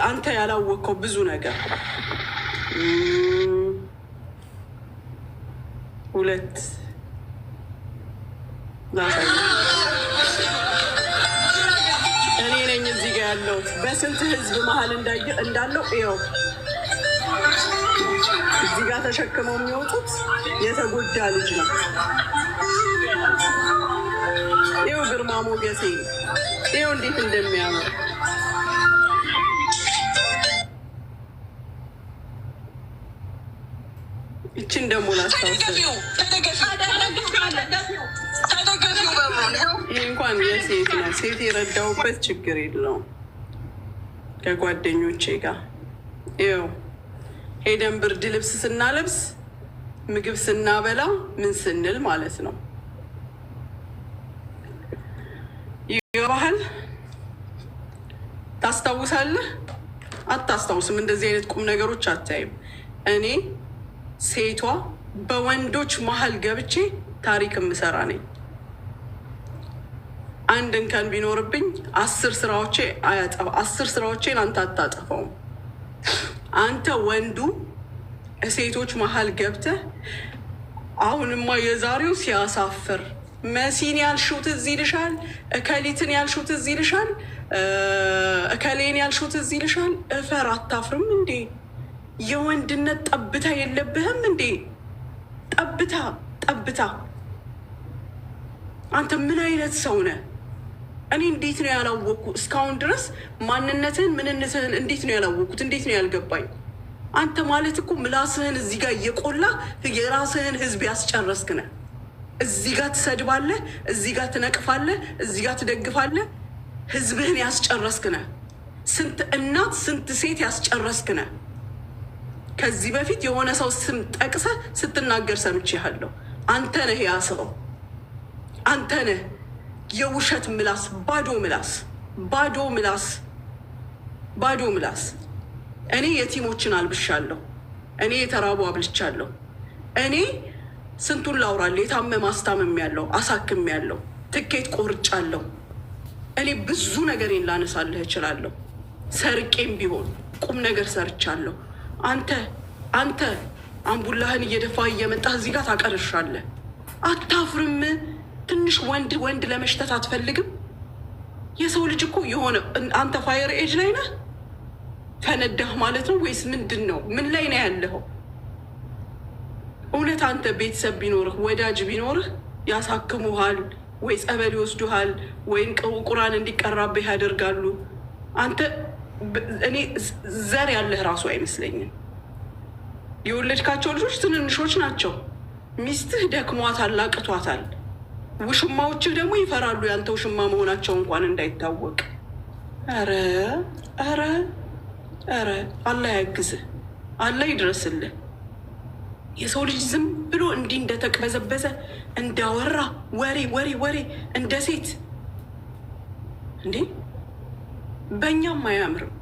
አንተ ያላወቀው ብዙ ነገር ሁለት እኔ ነኝ እዚህ ጋር ያለሁት በስንት ህዝብ መሀል እንዳለው ይኸው እዚህ ጋር ተሸክመው የሚወጡት የተጎዳ ልጅ ነው። ይኸው ግርማ ሞገሴ ይኸው እንዴት እንደሚያምር ይችን ደግሞ ላስታውስ። ይህ እንኳን የሴት ነው። ሴት የረዳሁበት ችግር የለውም። ከጓደኞቼ ጋር ይኸው ሄደን ብርድ ልብስ ስናለብስ ምግብ ስናበላ ምን ስንል ማለት ነው። ይህ ባህል ታስታውሳለህ? አታስታውስም? እንደዚህ አይነት ቁም ነገሮች አታይም። እኔ ሴቷ በወንዶች መሀል ገብቼ ታሪክ የምሰራ ነኝ። አንድ እንከን ቢኖርብኝ 10 ስራዎቼን አንተ አታጠፋውም። አንተ ወንዱ ሴቶች መሀል ገብተህ አሁንማ የዛሬው ሲያሳፍር መሲን ያልሹት እዚህ ይልሻል፣ እከሊትን ያልሹት እዚህ ይልሻል፣ እከሌን ያልሹት እዚህ ይልሻል። እፈር አታፍርም እንዴ? የወንድነት ጠብታ የለብህም እንዴ? ጠብታ አንተ ምን አይነት ሰው ነህ? እኔ እንዴት ነው ያላወቅኩ? እስካሁን ድረስ ማንነትህን ምንነትህን እንዴት ነው ያላወቅኩት? እንዴት ነው ያልገባኝ? አንተ ማለት እኮ ምላስህን እዚህ ጋር እየቆላ የራስህን ህዝብ ያስጨረስክ ነህ። እዚህ ጋር ትሰድባለህ፣ እዚህ ጋር ትነቅፋለህ፣ እዚህ ጋር ትደግፋለህ። ህዝብህን ያስጨረስክ ነህ። ስንት እናት ስንት ሴት ያስጨረስክ ነህ። ከዚህ በፊት የሆነ ሰው ስም ጠቅሰህ ስትናገር ሰምቼሃለሁ። አንተ ነህ ያ ሰው። አንተ ነህ የውሸት ምላስ፣ ባዶ ምላስ። እኔ የቲሞችን አልብሻለሁ። እኔ የተራቡ አብልቻለሁ። እኔ ስንቱን ላውራለሁ። የታመመ አስታምም ያለው አሳክም ያለው ትኬት ቆርጫለሁ። እኔ ብዙ ነገሬን ላነሳልህ እችላለሁ። ሰርቄም ቢሆን ቁም ነገር ሰርቻለሁ። አንተ አምቡላህን እየደፋ እየመጣህ እዚህ ጋር ታቀርሻለህ። አታፍርም? ትንሽ ወንድ ለመሽተት አትፈልግም? የሰው ልጅ እኮ የሆነ አንተ ፋየር ኤጅ ላይ ነህ። ፈነዳህ ማለት ነው ወይስ ምንድን ነው? ምን ላይ ነው ያለኸው? እውነት አንተ ቤተሰብ ቢኖርህ ወዳጅ ቢኖርህ ያሳክሙሃል ወይ ጸበል ይወስዱሃል ወይም ቁርአን እንዲቀራብህ ያደርጋሉ። አንተ እኔ ዘር ያለህ ራሱ አይመስለኝም። የወለድካቸው ልጆች ትንንሾች ናቸው። ሚስትህ ደክሟታል፣ አቅቷታል። ውሽማዎችህ ደግሞ ይፈራሉ ያንተ ውሽማ መሆናቸው እንኳን እንዳይታወቅ። ኧረ አላህ ያግዝህ፣ አላህ ይድረስልህ። የሰው ልጅ ዝም ብሎ እንዲህ እንደተቅበዘበዘ እንዳወራ ወሬ እንደ ሴት እንዴ! በእኛም አያምርም።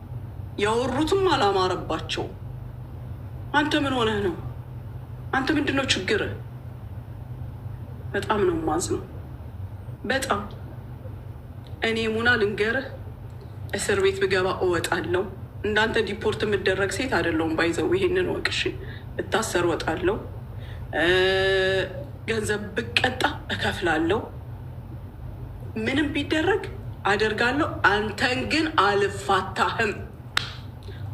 ያወሩትም አላማረባቸው። አንተ ምን ሆነህ ነው? አንተ ምንድን ነው ችግርህ? በጣም ነው የማዝነው። በጣም እኔ ሙና ልንገርህ፣ እስር ቤት ብገባ እወጣለሁ። እንዳንተ ዲፖርት የምደረግ ሴት አይደለሁም። ባይዘው ይሄንን ወቅሽ እታሰር እወጣለሁ። ገንዘብ ብቀጣ እከፍላለሁ። ምንም ቢደረግ አደርጋለሁ። አንተን ግን አልፋታህም።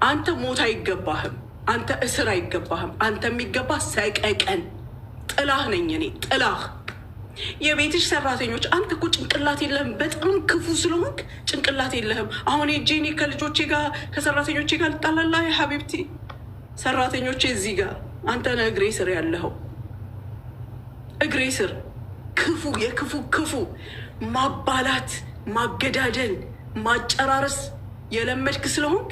አንተ ሞት አይገባህም። አንተ እስር አይገባህም። አንተ የሚገባ ሰቀቀን ጥላህ ነኝ እኔ ጥላህ። የቤትሽ ሰራተኞች አንተ እኮ ጭንቅላት የለህም። በጣም ክፉ ስለሆንክ ጭንቅላት የለህም። አሁን የጄኔ ከልጆቼ ጋር ከሰራተኞቼ ጋር ልጣላላ ሀቢብቲ ሰራተኞቼ እዚህ ጋር አንተ ነህ እግሬ ስር ያለኸው። እግሬ ስር ክፉ ማባላት፣ ማገዳደል፣ ማጨራረስ የለመድክ ስለሆንክ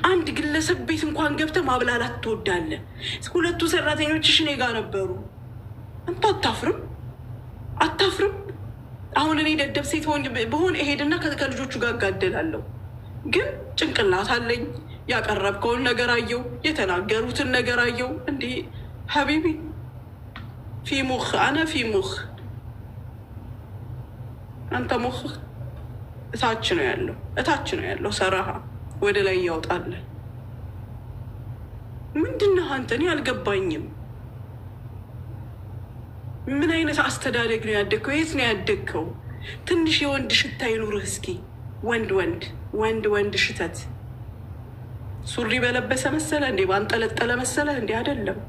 አንድ ግለሰብ ቤት እንኳን ገብተህ ማብላላት ትወዳለህ። 2 ሰራተኞችሽ እኔ ጋር ነበሩ። አንተ አታፍርም? አሁን እኔ ደደብ ሴት በሆን እሄድና ከልጆቹ ጋር እጋደላለሁ። ግን ጭንቅላት አለኝ። ያቀረብከውን ነገር አየው፣ የተናገሩትን ነገር አየው። እንዲህ ሀቢቢ ፊ ሙኽ አነ ፊ ሙኽ አንተ ሙኽ እታች ነው ያለው፣ እታች ነው ያለው። ሰራሃ ወደ ላይ እያውጣለ ምንድነው አንተ? እኔ አልገባኝም። ምን አይነት አስተዳደግ ነው ያደግከው? የት ነው ያደግከው? ትንሽ የወንድ ሽታ ይኑርህ እስኪ። ወንድ ወንድ ወንድ ወንድ ሽተት ሱሪ በለበሰ መሰለ እንዴ? ባንጠለጠለ መሰለ እንዴ? አይደለም።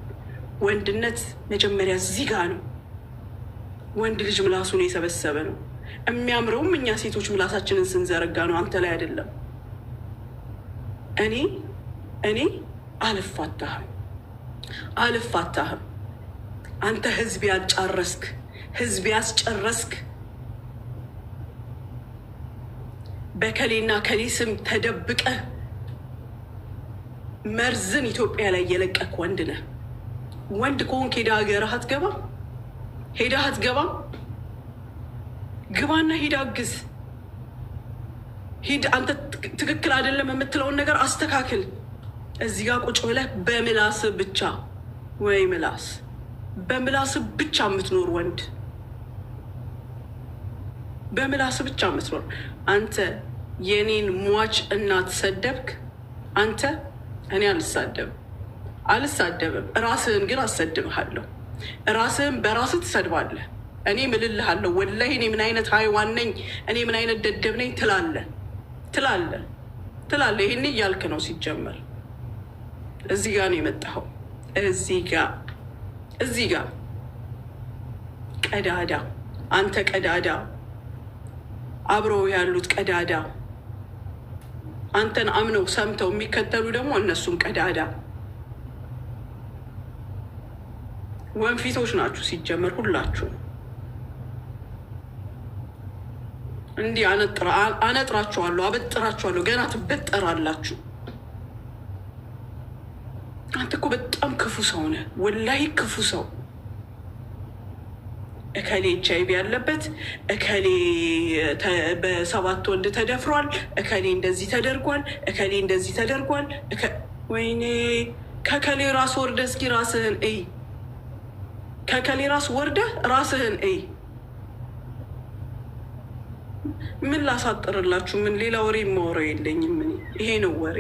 ወንድነት መጀመሪያ እዚህ ጋ ነው። ወንድ ልጅ ምላሱን የሰበሰበ ነው። የሚያምረውም እኛ ሴቶች ምላሳችንን ስንዘረጋ ነው፣ አንተ ላይ አይደለም። እኔ አልፋታህም፣ አልፋታህም። አንተ ህዝብ ያልጫረስክ፣ ህዝብ ያስጨረስክ፣ በከሌና ከሌ ስም ተደብቀህ መርዝን ኢትዮጵያ ላይ የለቀክ ወንድ ነህ። ወንድ ከሆንክ ሄዳ ሀገርህ አትገባም? ሄዳ አትገባም? ግባና ሂድ አግዝ። ሂድ አንተ ትክክል አይደለም የምትለውን ነገር አስተካክል። እዚህ ጋር ቁጭ ብለህ በምላስ ብቻ ወይ ምላስ በምላስ ብቻ የምትኖር ወንድ፣ በምላስ ብቻ የምትኖር አንተ የኔን ሟች እናት ሰደብክ። አንተ እኔ አልሳደብም። ራስህን ግን አሰድብሃለሁ። ራስህን በራስህ ትሰድባለህ። እኔ ምልልሃለሁ ወላሂ እኔ ምን አይነት ሃይዋን ነኝ፣ እኔ ምን አይነት ደደብ ነኝ ትላለህ። ይህን እያልክ ነው ሲጀመር። እዚህ ጋር ነው የመጣኸው። እዚህ ጋር ቀዳዳ፣ አንተ ቀዳዳ፣ አብረው ያሉት ቀዳዳ፣ አንተን አምነው ሰምተው የሚከተሉ ደግሞ እነሱም ቀዳዳ ወንፊቶች ናችሁ ሲጀመር ሁላችሁ። እንዲህ አነጥራችኋለሁ፣ አበጥራችኋለሁ። ገና ትበጠራላችሁ። አንተ እኮ በጣም ክፉ ሰው ነህ፣ ወላሂ ክፉ ሰው። እከሌ ኤች.አይ.ቪ ያለበት፣ እከሌ በ7 ወንድ ተደፍሯል፣ እከሌ እንደዚህ ተደርጓል፣ እከሌ እንደዚህ ተደርጓል። ወይኔ ከከሌ ራስ ወርደህ እስኪ ራስህን እይ። ከከሌ ራስ ወርደህ ራስህን እይ። ምን ላሳጥርላችሁ? ምን ሌላ ወሬ የማወራው የለኝም። ምን ይሄ ነው ወሬ፣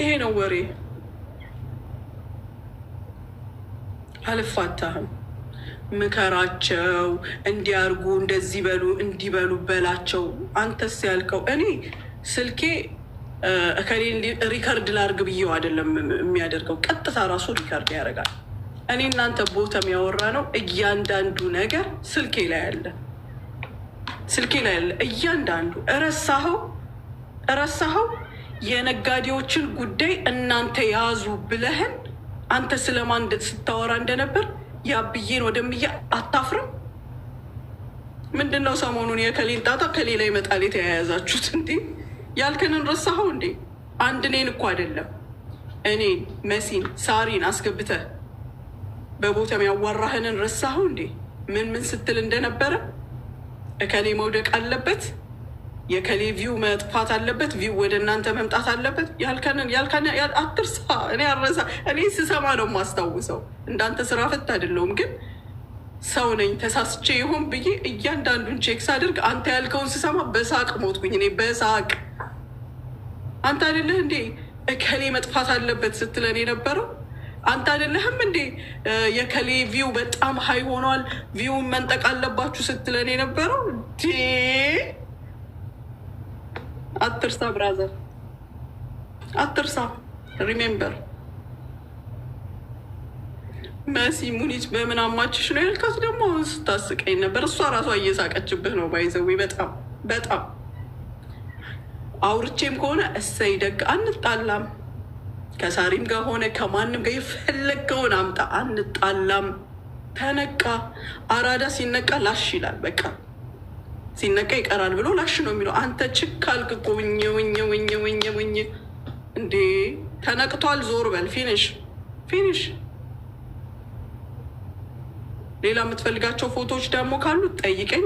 ይሄ ነው ወሬ። አልፋታህም። ምከራቸው፣ እንዲያርጉ፣ እንደዚህ በሉ፣ እንዲበሉ በላቸው። አንተስ ያልከው እኔ ስልኬ እከሌ ሪከርድ ላርግ ብዬው አይደለም የሚያደርገው፣ ቀጥታ ራሱ ሪከርድ ያደርጋል። እኔ እናንተ ቦታም ያወራ ነው እያንዳንዱ ነገር ስልኬ ላይ አለ፣ ስልኬ ላይ አለ እያንዳንዱ። እረሳኸው? የነጋዴዎችን ጉዳይ እናንተ ያዙ ብለህን አንተ ስለማን ስታወራ እንደነበር ያብዬን ወደምዬ አታፍርም? ምንድን ነው ሰሞኑን የከሌን ጣጣ ከሌ ላይ መጣል የተያያዛችሁት? እንዴ ያልከንን ረሳኸው እንዴ? አንድ እኔን እኮ አይደለም እኔን መሲን ሳሪን አስገብተህ በቦታም ያዋራህንን ረሳኸው እንዴ? ምን ስትል እንደነበረ እከሌ መውደቅ አለበት፣ የከሌ ቪው መጥፋት አለበት፣ ቪው ወደ እናንተ መምጣት አለበት። ያልከንን አትርሳ። እኔ አረሳ። እኔ ስሰማ ነው የማስታውሰው። እንዳንተ ስራ ፈት አይደለሁም፣ ግን ሰው ነኝ። ተሳስቼ ይሆን ብዬ እያንዳንዱን ቼክ ሳድርግ አንተ ያልከውን ስሰማ በሳቅ ሞትኩኝ። እኔ በሳቅ አንተ አይደለህ እንዴ እከሌ መጥፋት አለበት ስትለን የነበረው? አንተ አይደለህም እንዴ የከሌ ቪው በጣም ሀይ ሆኗል፣ ቪውን መንጠቅ አለባችሁ ስትለን የነበረው? አትርሳ ብራዘር፣ አትርሳ። ሪሜምበር መሲ ሙኒት በምን አማችሽ ነው ያልካት ደግሞ ስታስቀኝ ነበር። እሷ ራሷ እየሳቀችብህ ነው። ባይዘዊ በጣም አውርቼም ከሆነ እሰይ ደግ፣ አንጣላም። ከሳሪም ጋር ሆነ ከማንም ጋር የፈለገውን አምጣ፣ አንጣላም። ተነቃ። አራዳ ሲነቃ ላሽ ይላል። በቃ ሲነቃ ይቀራል ብሎ ላሽ ነው የሚለው። አንተ ችካልክ እኮ ውኝ እንዴ! ተነቅቷል። ዞር በል። ፊኒሽ። ሌላ የምትፈልጋቸው ፎቶዎች ደግሞ ካሉ ጠይቀኝ፣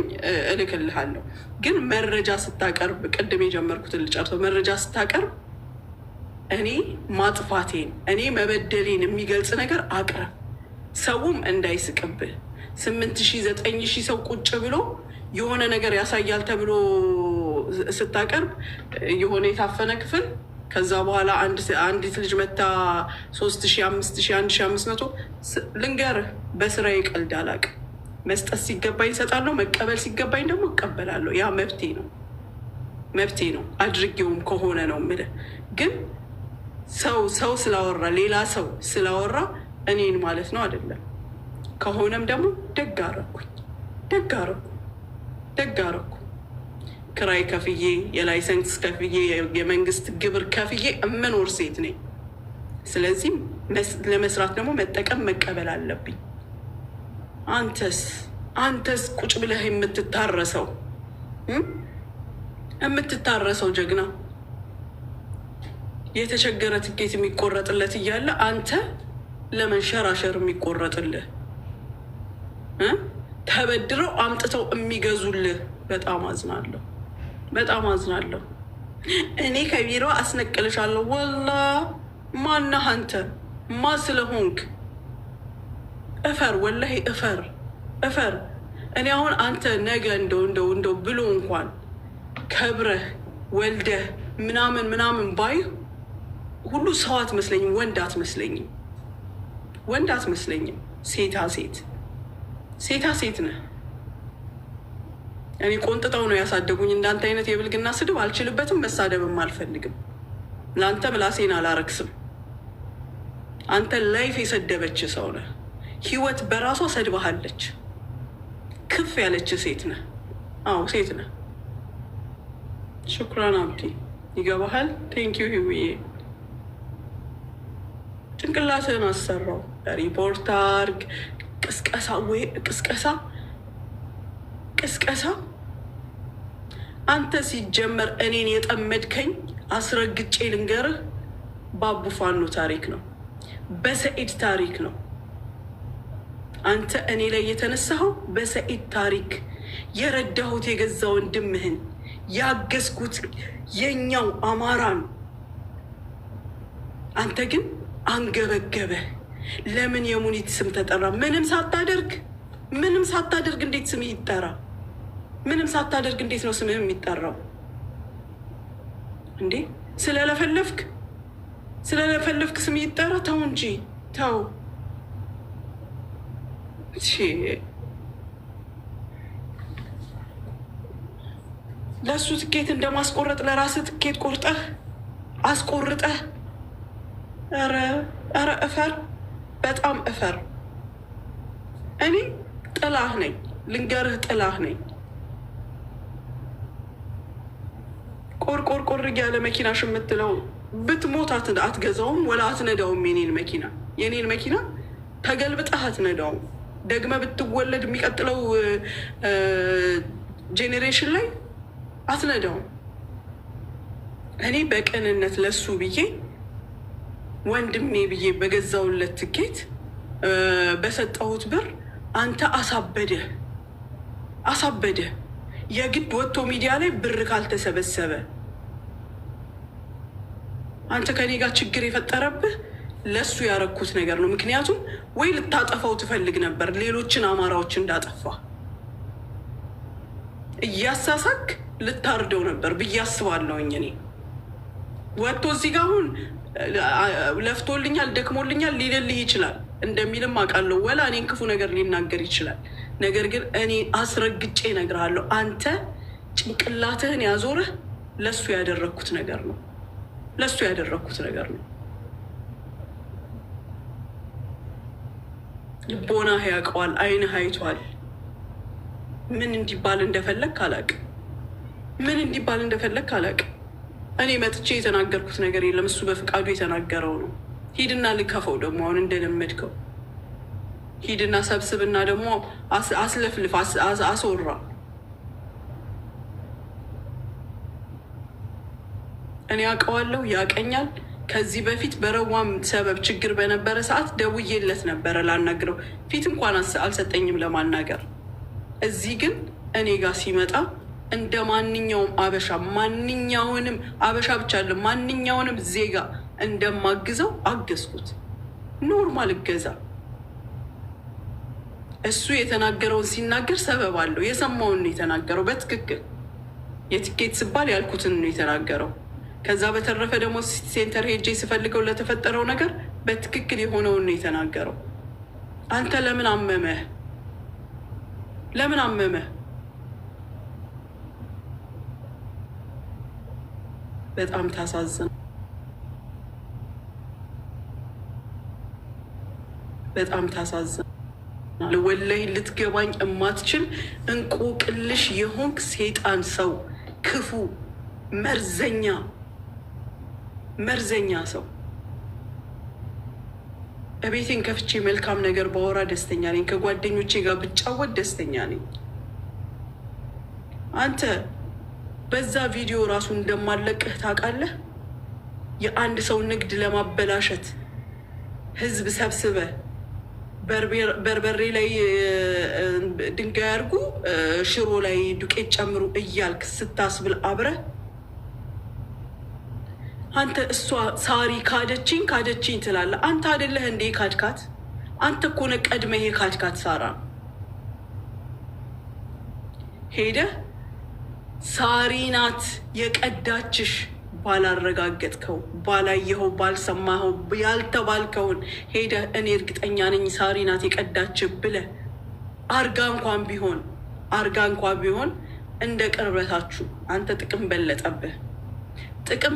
እልክልሃለሁ። ግን መረጃ ስታቀርብ፣ ቅድም የጀመርኩትን ልጨርሰው። መረጃ ስታቀርብ እኔ ማጥፋቴን እኔ መበደሌን የሚገልጽ ነገር አቅርብ። ሰውም እንዳይስቅብህ። 8,000 9,000 ሰው ቁጭ ብሎ የሆነ ነገር ያሳያል ተብሎ ስታቀርብ የሆነ የታፈነ ክፍል ከዛ በኋላ አንዲት ልጅ መታ 3000 5000 1500 ልንገርህ፣ በስራዬ ቀልድ አላውቅም። መስጠት ሲገባኝ እሰጣለሁ፣ መቀበል ሲገባኝ ደግሞ እቀበላለሁ። ያ መብቴ ነው። አድርጌውም ከሆነ ነው የምልህ። ግን ሰው ስላወራ ሌላ ሰው ስላወራ እኔን ማለት ነው አይደለም። ከሆነም ደግሞ ደግ አረኩ። ክራይ ከፍዬ የላይሰንስ ከፍዬ የመንግስት ግብር ከፍዬ እምኖር ሴት ነኝ። ስለዚህ ለመስራት ደግሞ መጠቀም መቀበል አለብኝ። አንተስ ቁጭ ብለህ የምትታረሰው ጀግና የተቸገረ ትኬት የሚቆረጥለት እያለ አንተ ለመንሸራሸር የሚቆረጥልህ ተበድረው አምጥተው የሚገዙልህ። በጣም አዝናለሁ። እኔ ከቢሮ አስነቅልሻለሁ። ወላ ማነህ አንተ? ማ ስለሆንክ እፈር፣ ወላሂ እፈር። እኔ አሁን አንተ ነገ እንደው ብሎ እንኳን ከብረህ ወልደህ ምናምን ባይ ሁሉ ሰው አትመስለኝም፣ ወንድ አትመስለኝም። ሴታ ሴት ነህ። እኔ ቆንጥጠው ነው ያሳደጉኝ። እንዳንተ አይነት የብልግና ስድብ አልችልበትም፣ መሳደብም አልፈልግም። ለአንተ ምላሴን አላረክስም። አንተ ላይፍ የሰደበች ሰው ነህ። ህይወት በራሷ ሰድባሃለች። ክፍ ያለች ሴት ነህ። አዎ ሴት ነህ። ሹክራን አብዲ፣ ይገባሃል። ቴንኪዩ ህውዬ። ጭንቅላትህን አሰራው። ሪፖርት አርግ። ቅስቀሳ አንተ ሲጀመር እኔን የጠመድከኝ አስረግጬ ልንገርህ፣ ባቡ ፋኖ ታሪክ ነው፣ በሰኢድ ታሪክ ነው። አንተ እኔ ላይ የተነሳኸው በሰኢድ ታሪክ፣ የረዳሁት የገዛ ወንድምህን ያገዝኩት የኛው አማራን። አንተ ግን አንገበገበህ። ለምን የሙኒት ስም ተጠራ? ምንም ሳታደርግ እንዴት ስምህ ይጠራ? ምንም ሳታደርግ እንዴት ነው ስምህ የሚጠራው እንዴ? ስለለፈለፍክ ስምህ ይጠራ? ተው እንጂ ተው። ለእሱ ትኬት እንደማስቆረጥ ለራስህ ትኬት ቆርጠህ አስቆርጠህ። ኧረ እፈር፣ በጣም እፈር። እኔ ጥላህ ነኝ፣ ልንገርህ፣ ጥላህ ነኝ። ቆርቆር እያለ መኪናሽ የምትለው ብትሞት አትገዛውም ወላ አትነዳውም። የኔን መኪና ተገልብጠህ አትነዳውም። ደግመህ ብትወለድ የሚቀጥለው ጄኔሬሽን ላይ አትነዳውም። እኔ በቅንነት ለሱ ብዬ ወንድሜ ብዬ በገዛውለት ትኬት በሰጠሁት ብር አንተ አሳበደ። የግድ ወጥቶ ሚዲያ ላይ ብር ካልተሰበሰበ አንተ ከኔ ጋር ችግር የፈጠረብህ ለሱ ያረኩት ነገር ነው። ምክንያቱም ወይ ልታጠፋው ትፈልግ ነበር፣ ሌሎችን አማራዎች እንዳጠፋ እያሳሳክ ልታርደው ነበር ብዬ አስባለሁኝ። እኔ ወጥቶ እዚህ ጋር አሁን ለፍቶልኛል፣ ደክሞልኛል ሊልልህ ይችላል። እንደሚልም አውቃለሁ። ወላ እኔን ክፉ ነገር ሊናገር ይችላል። ነገር ግን እኔ አስረግጬ እነግርሃለሁ፣ አንተ ጭንቅላትህን ያዞረህ ለሱ ያደረግኩት ነገር ነው። ልቦናህ ያውቀዋል፣ አይንህ አይቷል። ምን እንዲባል እንደፈለግ አላውቅም። እኔ መጥቼ የተናገርኩት ነገር የለም። እሱ በፍቃዱ የተናገረው ነው። ሂድና ልከፈው ደግሞ አሁን እንደለመድከው ሂድና ሰብስብና ደግሞ አስለፍልፍ፣ አስወራ። እኔ አውቀዋለሁ፣ ያቀኛል። ከዚህ በፊት በረዋም ሰበብ ችግር በነበረ ሰዓት ደውዬለት ነበረ ላናግረው። ፊት እንኳን አልሰጠኝም ለማናገር። እዚህ ግን እኔ ጋር ሲመጣ እንደ ማንኛውም አበሻ፣ ማንኛውንም አበሻ ብቻ አለ ማንኛውንም ዜጋ እንደማግዘው አገዝኩት። ኖርማል እገዛ። እሱ የተናገረውን ሲናገር ሰበብ አለው። የሰማውን ነው የተናገረው። በትክክል የትኬት ስባል ያልኩትን ነው የተናገረው። ከዛ በተረፈ ደግሞ ሴንተር ሄጄ ስፈልገው ለተፈጠረው ነገር በትክክል የሆነውን ነው የተናገረው። አንተ ለምን አመመህ? ለምን አመመህ? በጣም ታሳዝን፣ በጣም ታሳዝን። ወላሂ ልትገባኝ እማትችል እንቆቅልሽ የሆንክ ሴጣን ሰው፣ ክፉ መርዘኛ ሰው። እቤቴን ከፍቼ መልካም ነገር ባወራ ደስተኛ ነኝ። ከጓደኞቼ ጋር ብጫወት ደስተኛ ነኝ። አንተ በዛ ቪዲዮ ራሱ እንደማለቅህ ታውቃለህ። የአንድ ሰው ንግድ ለማበላሸት ህዝብ ሰብስበ በርበሬ ላይ ድንጋይ አድርጉ፣ ሽሮ ላይ ዱቄት ጨምሩ እያልክ ስታስብል አብረህ አንተ እሷ ሳሪ ካደችኝ ትላለህ። አንተ አይደለህ እንዴ ካድካት? አንተ እኮ ነህ ቀድመህ ካድካት። ሳራ ሄደህ ሳሪ ናት የቀዳችሽ ባላረጋገጥከው፣ ባላየኸው፣ ባልሰማኸው ያልተባልከውን ሄደህ እኔ እርግጠኛ ነኝ ሳሪ ናት የቀዳችህ ብለህ አርጋ እንኳን ቢሆን እንደ ቅርበታችሁ አንተ ጥቅም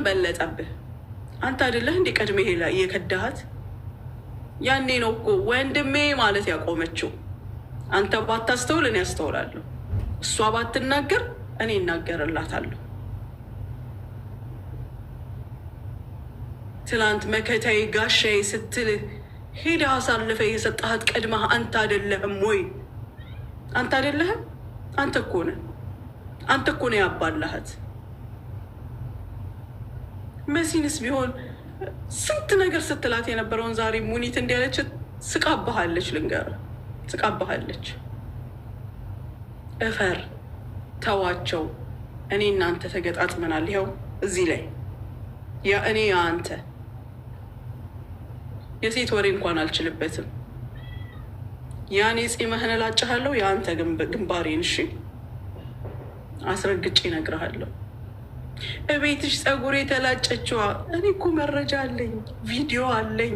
በለጠብህ። አንተ አይደለህ እንዴ ቀድሜ የከዳሃት? ያኔ ነው እኮ ወንድሜ ማለት ያቆመችው። አንተ ባታስተውል እኔ ያስተውላለሁ፣ እሷ ባትናገር እኔ እናገርላታለሁ። ትላንት መከታዬ ጋሻዬ ስትልህ ሄደህ አሳልፈ የሰጣሃት ቀድመህ አንተ አይደለህም ወይ? አንተ አይደለህም? አንተ እኮ ነህ ያባላሃት። መሲንስ ቢሆን ስንት ነገር ስትላት የነበረውን ዛሬ ሙኒት እንዲያለች ስቃባሃለች። ልንገርህ፣ ስቃባሃለች። እፈር፣ ተዋቸው። እኔ እናንተ ተገጣጥመናል። ይኸው እዚህ ላይ እኔ አንተ የሴት ወሬ እንኳን አልችልበትም። ያኔ ጺምህን እላጭሃለሁ፣ የአንተ ግንባሬን። እሺ አስረግጬ እነግርሃለሁ። እቤትሽ ፀጉር የተላጨችዋ እኔ እኮ መረጃ አለኝ፣ ቪዲዮ አለኝ።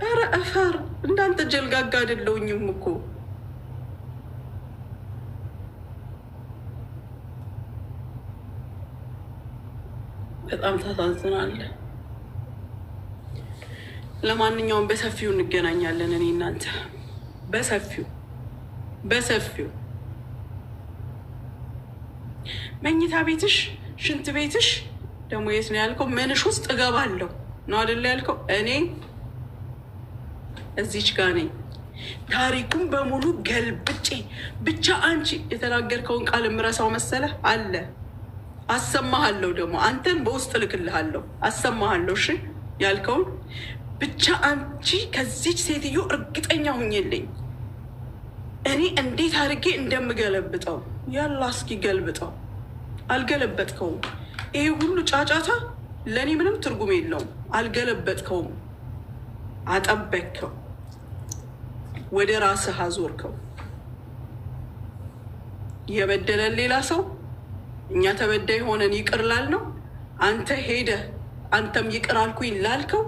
ኧረ እፈር፣ እንዳንተ ጀልጋጋ አይደለሁኝም እኮ። በጣም ታሳዝናለህ። ለማንኛውም በሰፊው እንገናኛለን እኔ እናንተ በሰፊው መኝታ ቤትሽ፣ ሽንት ቤትሽ ደግሞ የት ነው ያልከው? መንሽ ውስጥ እገባለሁ ነው አይደለ ያልከው? እኔ እዚች ጋ ነኝ። ታሪኩን በሙሉ ገልብጬ ብቻ አንቺ የተናገርከውን ቃል ምረሳው መሰለህ? አለ አሰማሃለሁ። ደግሞ አንተን በውስጥ ልክልሃለሁ፣ አሰማሃለሁ። እሺ ያልከውን ብቻ አንቺ ከዚች ሴትዮ እርግጠኛ ሁኝልኝ። እኔ እንዴት አድርጌ እንደምገለብጠው ያላ እስኪ ገልብጠው። አልገለበጥከውም። ይሄ ሁሉ ጫጫታ ለእኔ ምንም ትርጉም የለውም። አልገለበጥከውም። አጠበቅከው፣ ወደ ራስህ አዞርከው። የበደለን ሌላ ሰው፣ እኛ ተበዳይ ሆነን ይቅር ላልነው አንተ ሄደህ አንተም ይቅር አልኩኝ ላልከው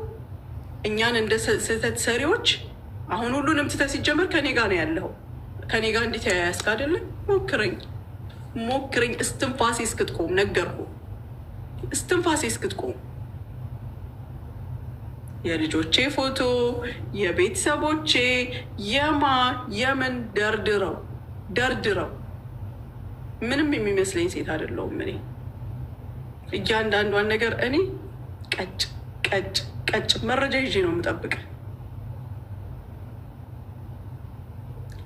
እኛን እንደ ስህተት ሰሪዎች አሁን ሁሉንም ትተህ ሲጀመር ከኔ ጋር ነው ያለው። ከኔ ጋር እንዴት ያያስክ አይደለም? ሞክረኝ እስትንፋሴ እስክትቆም ነገርኩ። እስትንፋሴ እስክትቆም የልጆቼ ፎቶ የቤተሰቦቼ የምን ደርድረው ምንም የሚመስለኝ ሴት አይደለሁም። እኔ እያንዳንዷን ነገር እኔ ቀጭ መረጃ ይዤ ነው የምጠብቅ።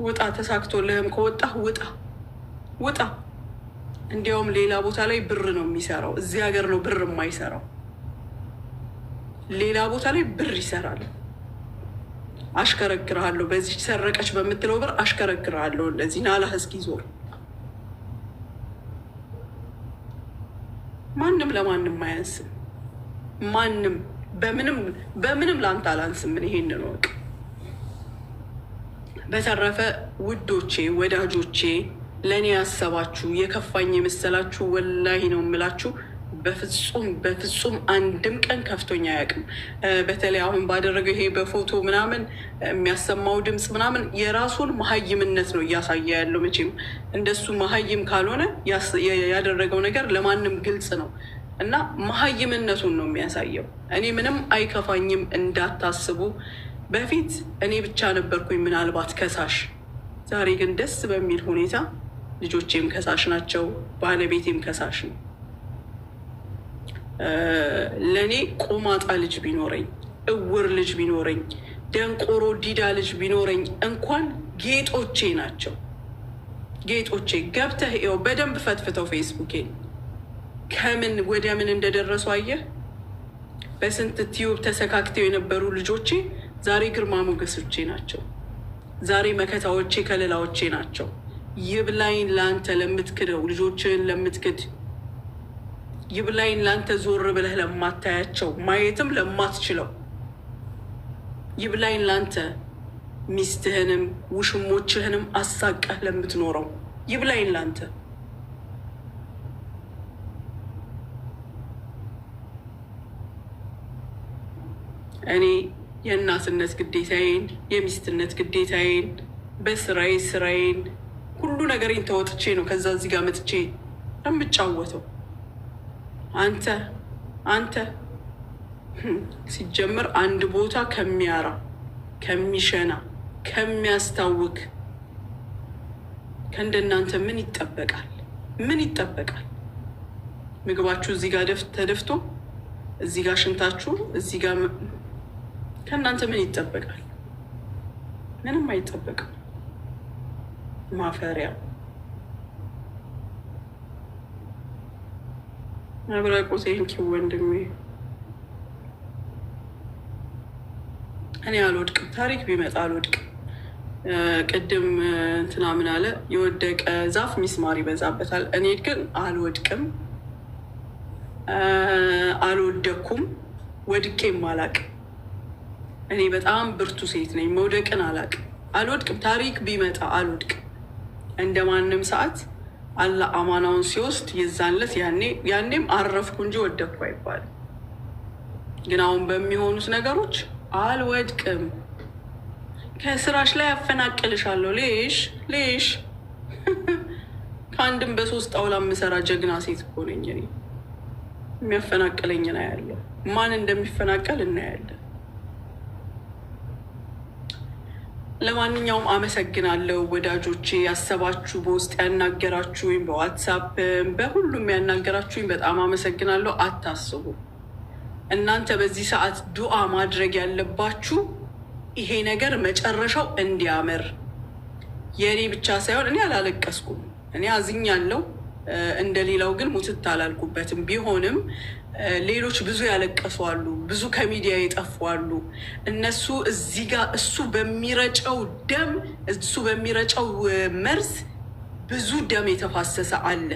ውጣ፣ ተሳክቶልህም ከወጣህ ውጣ። እንዲያውም ሌላ ቦታ ላይ ብር ነው የሚሰራው፣ እዚህ ሀገር ነው ብር የማይሰራው። ሌላ ቦታ ላይ ብር ይሰራል። አሽከረክርሃለሁ፣ በዚህ ሰረቀች በምትለው ብር አሽከረክርሃለሁ። እንደዚህ ናላህ እስኪ ዞር። ማንም ለማንም አያንስም። ማንም በምንም ለአንተ አላንስም። ምን ይሄንን ወቅ። በተረፈ ውዶቼ፣ ወዳጆቼ ለእኔ ያሰባችሁ የከፋኝ የመሰላችሁ ወላሂ ነው የምላችሁ። በፍጹም አንድም ቀን ከፍቶኛ አያውቅም። በተለይ አሁን ባደረገው ይሄ በፎቶ ምናምን የሚያሰማው ድምፅ ምናምን የራሱን መሀይምነት ነው እያሳየ ያለው። መቼም እንደሱ መሀይም ካልሆነ ያደረገው ነገር ለማንም ግልጽ ነው እና መሀይምነቱን ነው የሚያሳየው። እኔ ምንም አይከፋኝም እንዳታስቡ። በፊት እኔ ብቻ ነበርኩኝ ምናልባት ከሳሽ። ዛሬ ግን ደስ በሚል ሁኔታ ልጆቼም ከሳሽ ናቸው፣ ባለቤቴም ከሳሽ ነው። ለእኔ ቆማጣ ልጅ ቢኖረኝ፣ እውር ልጅ ቢኖረኝ፣ ደንቆሮ ዲዳ ልጅ ቢኖረኝ እንኳን ጌጦቼ ናቸው። ጌጦቼ ገብተህ ይኸው በደንብ ፈትፍተው ፌስቡኬን ከምን ወደ ምን እንደደረሱ አየህ። በስንት ቲዩብ ተሰካክተው የነበሩ ልጆቼ ዛሬ ግርማ ሞገሶቼ ናቸው። ዛሬ መከታዎቼ፣ ከለላዎቼ ናቸው። ይብላይን ለአንተ ለምትክደው ልጆችህን ለምትክድ፣ ይብላይን ለአንተ ዞር ብለህ ለማታያቸው ማየትም ለማትችለው፣ ይብላይን ለአንተ ሚስትህንም ውሽሞችህንም አሳቀህ ለምትኖረው፣ ይብላይን ለአንተ። እኔ የእናትነት ግዴታዬን የሚስትነት ግዴታዬን ስራዬን ሁሉ ነገሬን ተወጥቼ ነው ከዛ እዚህ ጋር መጥቼ የምጫወተው። አንተ ሲጀምር አንድ ቦታ ከሚያራ ከሚሸና ከሚያስታውክ ከእንደናንተ ምን ይጠበቃል? ምን ይጠበቃል? ምግባችሁ እዚህ ጋር ተደፍቶ እዚህ ጋር ሽንታችሁ እዚህ ጋር ከእናንተ ምን ይጠበቃል? ምንም አይጠበቅም። ማፈሪያ አብራቆ ቴንኪው ወንድሜ። እኔ አልወድቅም፣ ታሪክ ቢመጣ አልወድቅም። ቅድም እንትና ምን አለ? የወደቀ ዛፍ ሚስማር ይበዛበታል። እኔ ግን አልወድቅም፣ አልወደኩም፣ ወድቄም አላቅም። እኔ በጣም ብርቱ ሴት ነኝ። መውደቅን አላቅም፣ አልወድቅም። ታሪክ ቢመጣ አልወድቅም። እንደ ማንም ሰዓት አላህ አማናውን ሲወስድ የዛንለት ያኔም አረፍኩ እንጂ ወደቅኩ አይባልም። ግን አሁን በሚሆኑት ነገሮች አልወድቅም። ከስራሽ ላይ ያፈናቅልሻለሁ። ሌሽ ከአንድም በሶስት ጣውላ የምሰራ ጀግና ሴት እኮ ነኝ እኔ። የሚያፈናቅለኝ እናያለን፣ ማን እንደሚፈናቀል እናያለን። ለማንኛውም አመሰግናለሁ ወዳጆቼ፣ ያሰባችሁ በውስጥ ያናገራችሁ ወይም በዋትሳፕ በሁሉም ያናገራችሁኝ በጣም አመሰግናለሁ። አታስቡ፣ እናንተ በዚህ ሰዓት ዱዓ ማድረግ ያለባችሁ ይሄ ነገር መጨረሻው እንዲያምር። የእኔ ብቻ ሳይሆን እኔ አላለቀስኩም፣ እኔ አዝኛለሁ። እንደሌላው ግን ሙትት አላልኩበትም። ቢሆንም ሌሎች ብዙ ያለቀሱ አሉ፣ ብዙ ከሚዲያ የጠፉ አሉ። እነሱ እዚህ ጋር እሱ በሚረጨው ደም እሱ በሚረጨው መርዝ ብዙ ደም የተፋሰሰ አለ።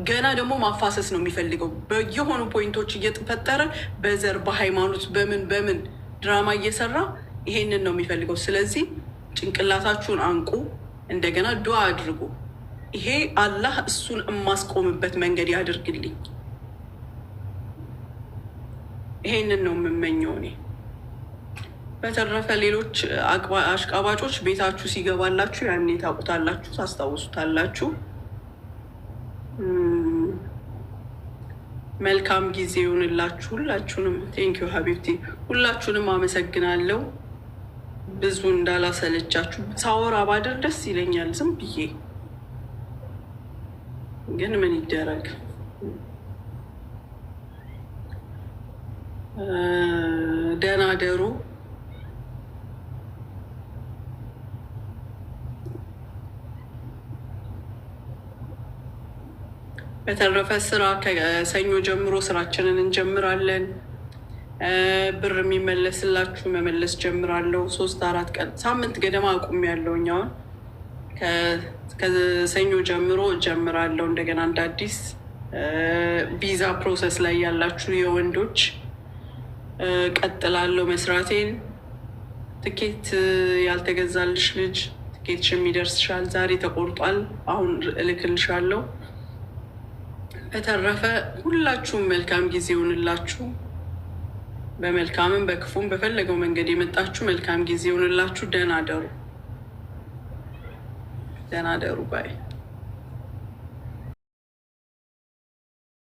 ገና ደግሞ ማፋሰስ ነው የሚፈልገው። በየሆኑ ፖይንቶች እየተፈጠረ በዘር በሃይማኖት በምን ድራማ እየሰራ ይሄንን ነው የሚፈልገው። ስለዚህ ጭንቅላታችሁን አንቁ፣ እንደገና ዱዓ አድርጉ። ይሄ አላህ እሱን የማስቆምበት መንገድ ያድርግልኝ። ይሄንን ነው የምመኘው እኔ። በተረፈ ሌሎች አሽቃባጮች ቤታችሁ ሲገባላችሁ ያኔ ታውቁታላችሁ፣ ታስታውሱታላችሁ። መልካም ጊዜ ይሁንላችሁ ሁላችሁንም። ቴንኪዩ ሀቢብቲ፣ ሁላችሁንም አመሰግናለሁ። ብዙ እንዳላሰለቻችሁ ሳወራ ባደር ደስ ይለኛል ዝም ብዬ፣ ግን ምን ይደረግ። ደህና ደሩ። በተረፈ ስራ ከሰኞ ጀምሮ ስራችንን እንጀምራለን። ብር የሚመለስላችሁ መመለስ ጀምራለሁ። 3-4 ቀን ሳምንት ገደማ አቁም ያለው እኛውን ከሰኞ ጀምሮ ጀምራለሁ እንደገና እንደ አዲስ። ቪዛ ፕሮሰስ ላይ ያላችሁ የወንዶች ቀጥላለሁ መስራቴን። ትኬት ያልተገዛልሽ ልጅ ትኬትሽም ይደርስሻል። ዛሬ ተቆርጧል። አሁን እልክልሻለሁ። በተረፈ ሁላችሁም መልካም ጊዜ ይሁንላችሁ። በመልካምም በክፉም በፈለገው መንገድ የመጣችሁ መልካም ጊዜ ይሁንላችሁ። ደህና ደሩ ባይ